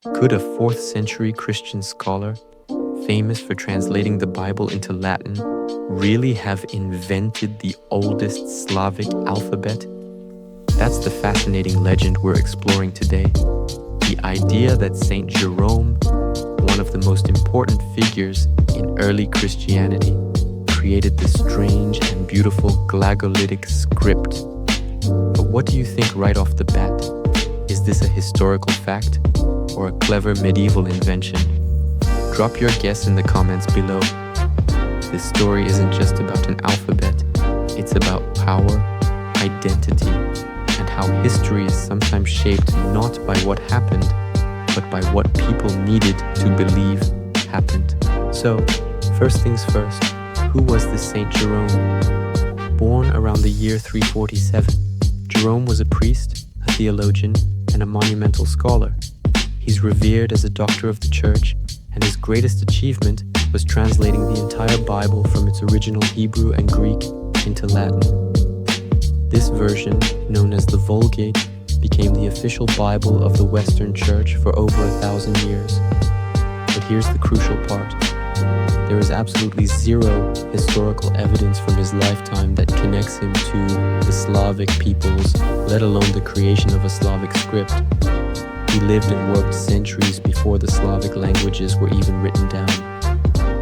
Could a 4th century Christian scholar, famous for translating the Bible into Latin, really have invented the oldest Slavic alphabet? That's the fascinating legend we're exploring today. The idea that Saint Jerome, one of the most important figures in early Christianity, created this strange and beautiful glagolitic script. But what do you think right off the bat? Is this a historical fact or a clever medieval invention? Drop your guess in the comments below. This story isn't just about an alphabet, it's about power, identity, and how history is sometimes shaped not by what happened, but by what people needed to believe happened. So, first things first, who was this Saint Jerome? Born around the year 347, Jerome was a priest, a theologian, and a monumental scholar. He's revered as a doctor of the church, and his greatest achievement was translating the entire Bible from its original Hebrew and Greek into Latin. This version, known as the Vulgate, became the official Bible of the Western Church for over 1,000 years. But here's the crucial part. There is absolutely zero historical evidence from his lifetime that connects him to the Slavic peoples, let alone the creation of a Slavic script. He lived and worked centuries before the Slavic languages were even written down.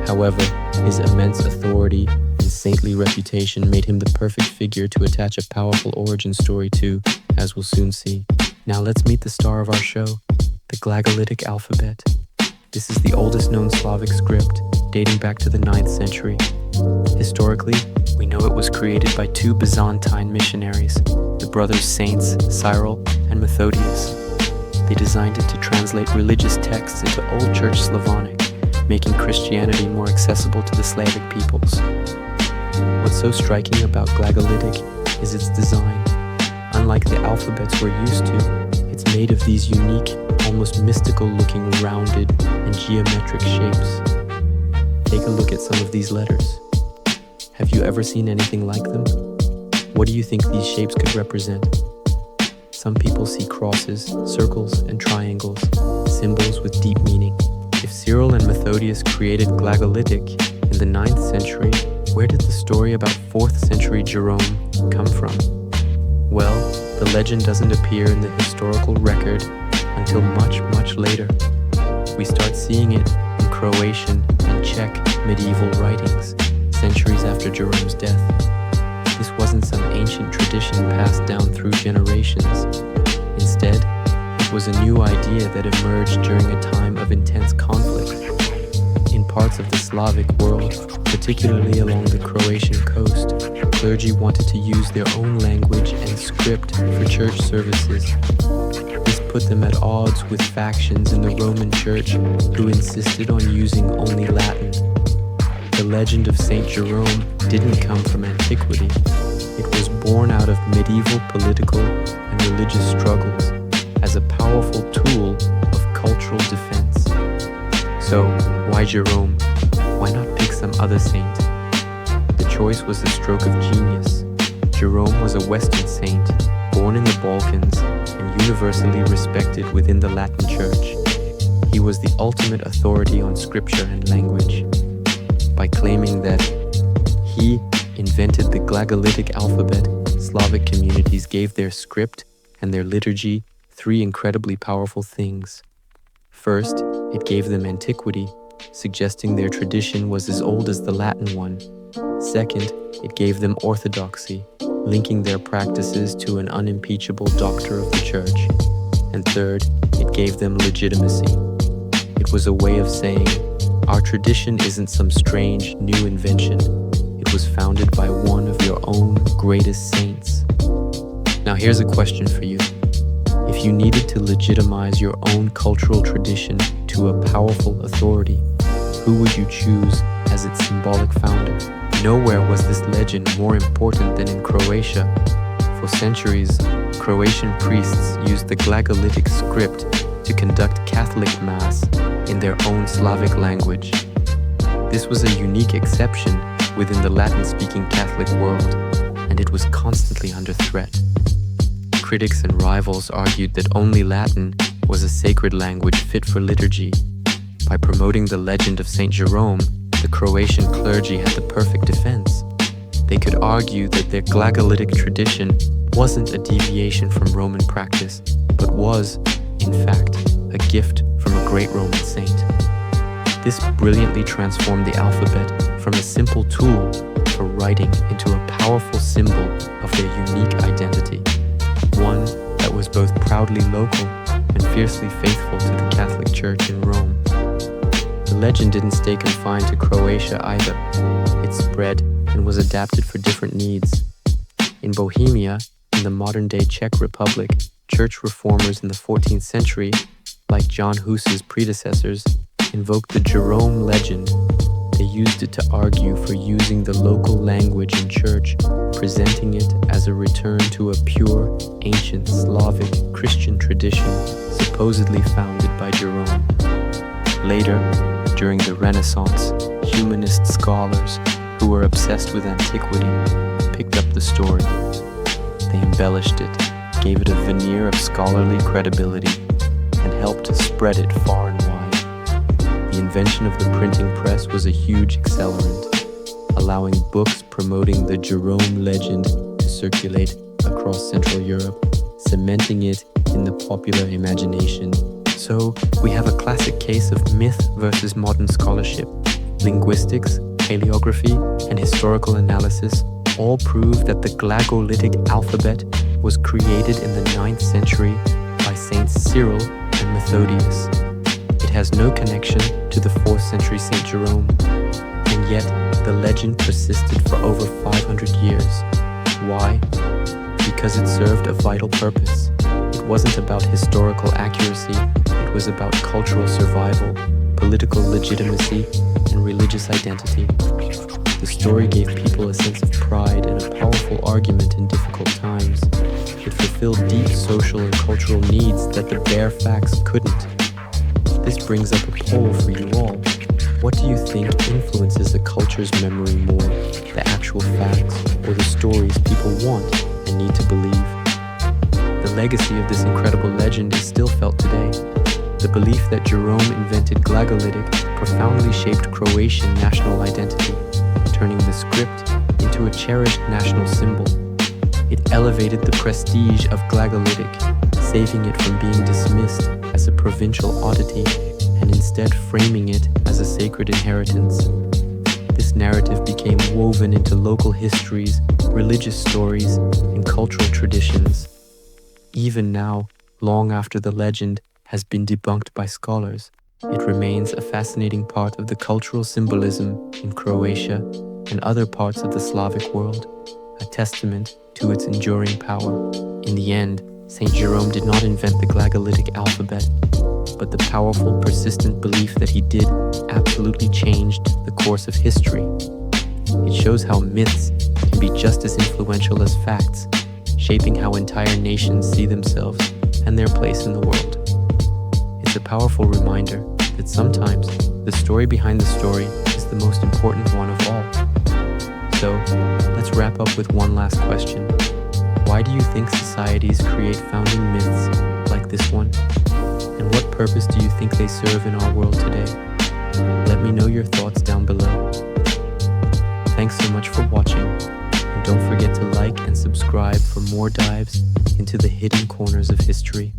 However, his immense authority and saintly reputation made him the perfect figure to attach a powerful origin story to, as we'll soon see. Now let's meet the star of our show, the glagolitic alphabet. This is the oldest known Slavic script, dating back to the 9th century. Historically, we know it was created by two Byzantine missionaries, the brothers Saints Cyril and Methodius. They designed it to translate religious texts into Old Church Slavonic, making Christianity more accessible to the Slavic peoples. What's so striking about glagolitic is its design. Unlike the alphabets we're used to, it's made of these unique, almost mystical-looking rounded and geometric shapes. Take a look at some of these letters. Have you ever seen anything like them? What do you think these shapes could represent? Some people see crosses, circles, and triangles, symbols with deep meaning. If Cyril and Methodius created glagolitic in the 9th century, where did the story about 4th century Jerome come from? Well, the legend doesn't appear in the historical record until much, much later. We start seeing it in Croatian and Czech medieval writings, centuries after Jerome's death. This wasn't some ancient tradition passed down through generations. Instead, it was a new idea that emerged during a time of intense conflict. In parts of the Slavic world, particularly along the Croatian coast, clergy wanted to use their own language and script for church services. This put them at odds with factions in the Roman Church who insisted on using only Latin. The legend of Saint Jerome didn't come from antiquity. It was born out of medieval political and religious struggles as a powerful tool of cultural defense. So, why Jerome? Why not pick some other saint? The choice was a stroke of genius. Jerome was a Western saint, born in the Balkans and universally respected within the Latin Church. He was the ultimate authority on scripture and language. By claiming that he invented the glagolitic alphabet, Slavic communities gave their script and their liturgy three incredibly powerful things. First, it gave them antiquity, suggesting their tradition was as old as the Latin one. Second, it gave them orthodoxy, linking their practices to an unimpeachable doctor of the church. And third, it gave them legitimacy. It was a way of saying, our tradition isn't some strange new invention. It was founded by one of your own greatest saints. Now here's a question for you. If you needed to legitimize your own cultural tradition to a powerful authority, who would you choose as its symbolic founder? Nowhere was this legend more important than in Croatia. For centuries, Croatian priests used the glagolitic script to conduct Catholic Mass in their own Slavic language. This was a unique exception within the Latin-speaking Catholic world, and it was constantly under threat. Critics and rivals argued that only Latin, was a sacred language fit for liturgy. By promoting the legend of Saint Jerome, the Croatian clergy had the perfect defense. They could argue that their glagolitic tradition wasn't a deviation from Roman practice, but was, in fact, a gift from a great Roman saint. This brilliantly transformed the alphabet from a simple tool for writing into a powerful symbol of their unique identity, one that was both proudly local and fiercely faithful to the Catholic Church in Rome. The legend didn't stay confined to Croatia either. It spread and was adapted for different needs. In Bohemia, in the modern-day Czech Republic, church reformers in the 14th century, like John Hus's predecessors, invoked the Jerome legend. They used it to argue for using the local language in church, presenting it as a return to a pure, ancient Slavic Christian tradition supposedly founded by Jerome. Later, during the Renaissance, humanist scholars who were obsessed with antiquity picked up the story. They embellished it, gave it a veneer of scholarly credibility, and helped spread it far and wide. The invention of the printing press was a huge accelerant, allowing books promoting the Jerome legend to circulate across Central Europe, cementing it in the popular imagination. So, we have a classic case of myth versus modern scholarship. Linguistics, paleography, and historical analysis all prove that the glagolitic alphabet was created in the 9th century by Saints Cyril and Methodius. It has no connection to the 4th century Saint Jerome, and yet the legend persisted for over 500 years. Why? Because it served a vital purpose. It wasn't about historical accuracy, it was about cultural survival, political legitimacy, and religious identity. The story gave people a sense of pride and a powerful argument in difficult times. It fulfilled deep social and cultural needs that the bare facts couldn't. This brings up a poll for you all. What do you think influences a culture's memory more, the actual facts or the stories people want and need to believe? The legacy of this incredible legend is still felt today. The belief that Jerome invented glagolitic profoundly shaped Croatian national identity, turning the script into a cherished national symbol. It elevated the prestige of glagolitic, saving it from being dismissed as a provincial oddity and instead framing it as a sacred inheritance. This narrative became woven into local histories, religious stories, and cultural traditions. Even now, long after the legend has been debunked by scholars, it remains a fascinating part of the cultural symbolism in Croatia and other parts of the Slavic world, a testament to its enduring power. In the end, Saint Jerome did not invent the glagolitic alphabet, but the powerful, persistent belief that he did absolutely changed the course of history. It shows how myths can be just as influential as facts, shaping how entire nations see themselves and their place in the world. It's a powerful reminder that sometimes the story behind the story is the most important one of all. So, let's wrap up with one last question. Why do you think societies create founding myths like this one? And what purpose do you think they serve in our world today? Let me know your thoughts down below. Thanks so much for watching, and don't forget to like and subscribe for more dives into the hidden corners of history.